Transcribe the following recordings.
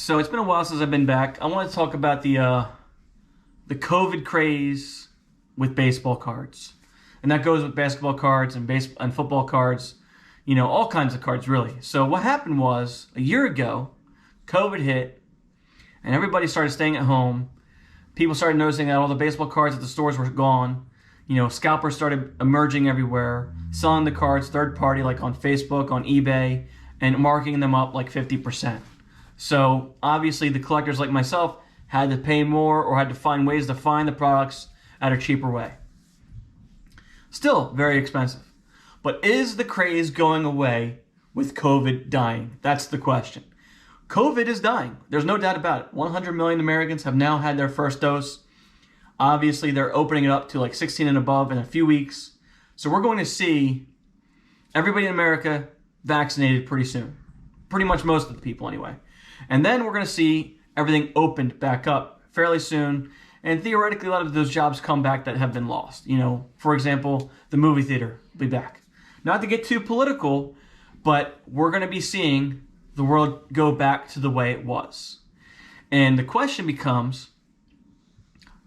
So it's been a while since I've been back. I want to talk about the COVID craze with baseball cards, and that goes with basketball cards and football cards. You know, all kinds of cards, really. So what happened was a year ago, COVID hit, and everybody started staying at home. People started noticing that all the baseball cards at the stores were gone. You know, scalpers started emerging everywhere, selling the cards third party, like on Facebook, on eBay, and marking them up like 50%. So obviously the collectors like myself had to pay more or had to find ways to find the products at a cheaper way. Still very expensive. But is the craze going away with COVID dying? That's the question. COVID is dying. There's no doubt about it. 100 million Americans have now had their first dose. Obviously, they're opening it up to like 16 and above in a few weeks. So we're going to see everybody in America vaccinated pretty soon. Pretty much most of the people anyway. And then we're going to see everything opened back up fairly soon. And theoretically, a lot of those jobs come back that have been lost. You know, for example, the movie theater will be back. Not to get too political, but we're going to be seeing the world go back to the way it was. And the question becomes,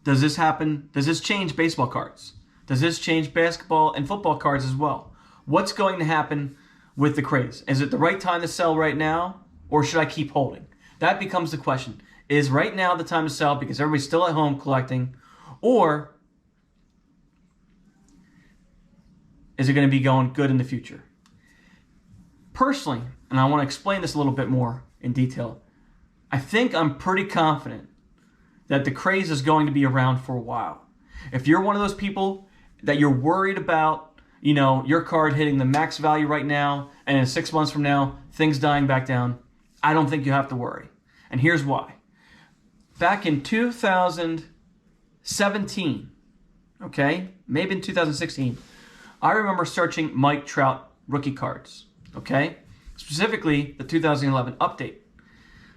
does this happen? Does this change baseball cards? Does this change basketball and football cards as well? What's going to happen with the craze? Is it the right time to sell right now, or should I keep holding? That becomes the question. Is right now the time to sell because everybody's still at home collecting, or is it going to be going good in the future? Personally, and I want to explain this a little bit more in detail, I think I'm pretty confident that the craze is going to be around for a while. If you're one of those people that you're worried about, you know, your card hitting the max value right now, and in 6 months from now, things dying back down, I don't think you have to worry. And here's why. Back in 2017, okay, maybe in 2016, I remember searching Mike Trout rookie cards, okay? Specifically, the 2011 update.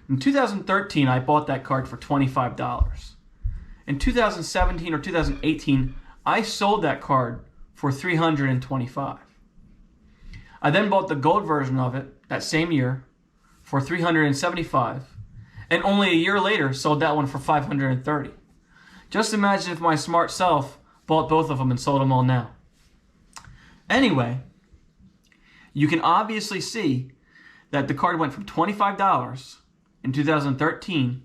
In 2013, I bought that card for $25. In 2017 or 2018, I sold that card for $325. I then bought the gold version of it that same year for $375, and only a year later sold that one for $530. Just imagine if my smart self bought both of them and sold them all now. Anyway, you can obviously see that the card went from $25 in 2013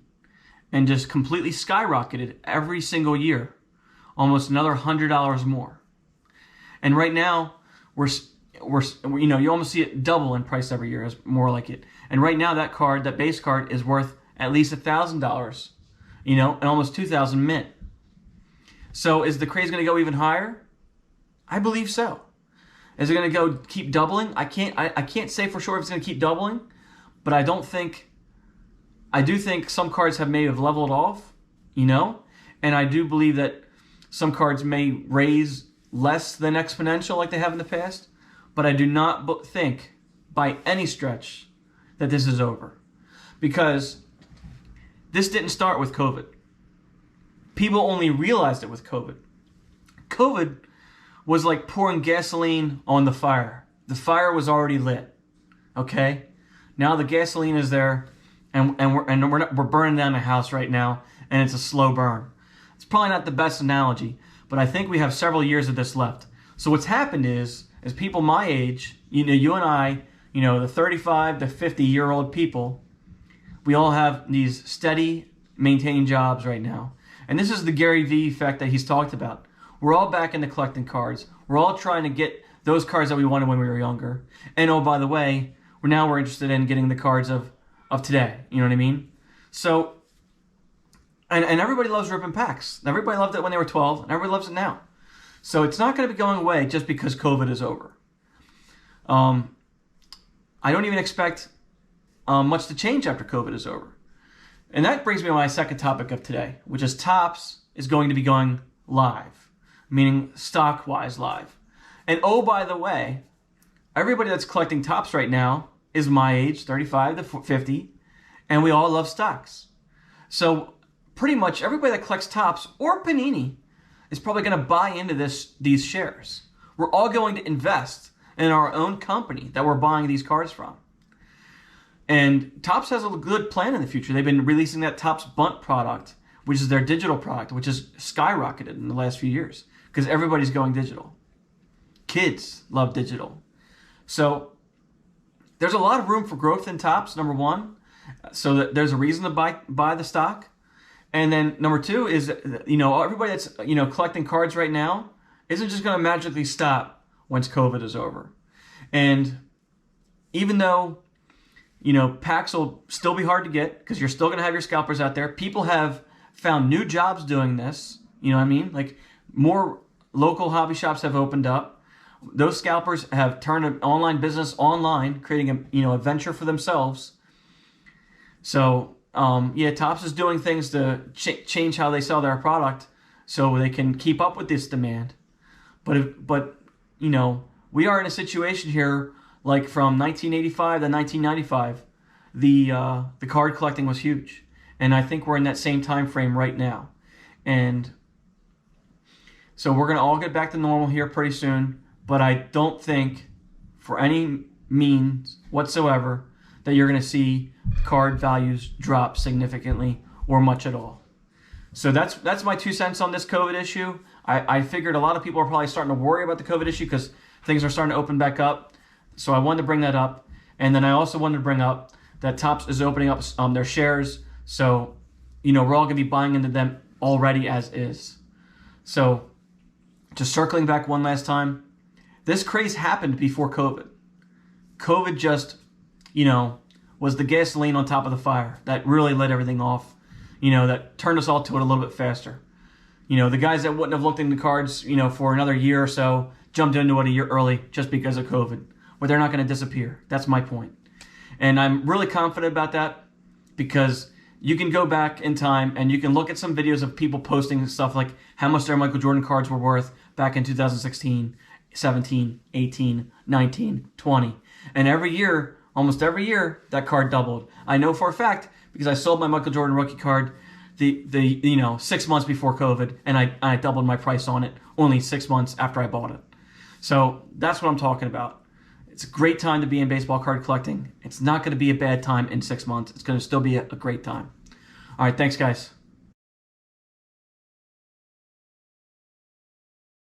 and just completely skyrocketed every single year, almost another $100 more. And right now, we're you know, you almost see it double in price every year, is more like it. And right now, that card, that base card, is worth at least $1,000, you know, and almost $2,000 mint. So is the craze going to go even higher? I believe so. Is it going to go keep doubling? I can't say for sure if it's going to keep doubling, but I do think some cards may have leveled off, you know, and I do believe that some cards may raise less than exponential like they have in the past, but I do not think by any stretch that this is over, because this didn't start with COVID. People only realized it with COVID. COVID was like pouring gasoline on the fire. The fire was already lit, okay? Now the gasoline is there, and we're burning down the house right now, and it's a slow burn. It's probably not the best analogy, but I think we have several years of this left. So what's happened is people my age, you know, you and I, you know, the 35 to 50-year-old people, we all have these steady, maintaining jobs right now. And this is the Gary Vee effect that he's talked about. We're all back into collecting cards. We're all trying to get those cards that we wanted when we were younger. And oh, by the way, we're interested in getting the cards of today. You know what I mean? So, and everybody loves ripping packs. Everybody loved it when they were 12, and everybody loves it now. So it's not going to be going away just because COVID is over. I don't even expect much to change after COVID is over. And that brings me to my second topic of today, which is Topps is going to be going live, meaning stock-wise live. And oh, by the way, everybody that's collecting Topps right now is my age, 35 to 50, and we all love stocks. So pretty much everybody that collects Topps or Panini is probably going to buy into these shares. We're all going to invest in our own company that we're buying these cards from. And Topps has a good plan in the future. They've been releasing that Topps Bunt product, which is their digital product, which has skyrocketed in the last few years because everybody's going digital. Kids love digital. So there's a lot of room for growth in Topps, number one. So that there's a reason to buy the stock. And then number two is, everybody that's, collecting cards right now isn't just going to magically stop once COVID is over. And even though, packs will still be hard to get because you're still going to have your scalpers out there. People have found new jobs doing this. You know what I mean? Like more local hobby shops have opened up. Those scalpers have turned an online business online, creating a venture for themselves. So Topps is doing things to change how they sell their product so they can keep up with this demand. But we are in a situation here like from 1985 to 1995, the card collecting was huge, and I think we're in that same time frame right now, and so we're gonna all get back to normal here pretty soon. But I don't think, for any means whatsoever, that you're gonna see card values drop significantly or much at all. So that's my 2 cents on this COVID issue. I figured a lot of people are probably starting to worry about the COVID issue because things are starting to open back up. So I wanted to bring that up. And then I also wanted to bring up that Topps is opening up their shares. So, we're all going to be buying into them already as is. So just circling back one last time, this craze happened before COVID. COVID just, was the gasoline on top of the fire that really lit everything off, that turned us all to it a little bit faster. The guys that wouldn't have looked into cards, for another year or so jumped into it a year early just because of COVID. But they're not going to disappear. That's my point. And I'm really confident about that because you can go back in time and you can look at some videos of people posting stuff like how much their Michael Jordan cards were worth back in 2016, 17, 18, 19, 20. And every year, almost every year, that card doubled. I know for a fact because I sold my Michael Jordan rookie card the 6 months before COVID, and I doubled my price on it only 6 months after I bought it. So that's what I'm talking about. It's a great time to be in baseball card collecting. It's not going to be a bad time in 6 months. It's going to still be a great time. All right, thanks, guys.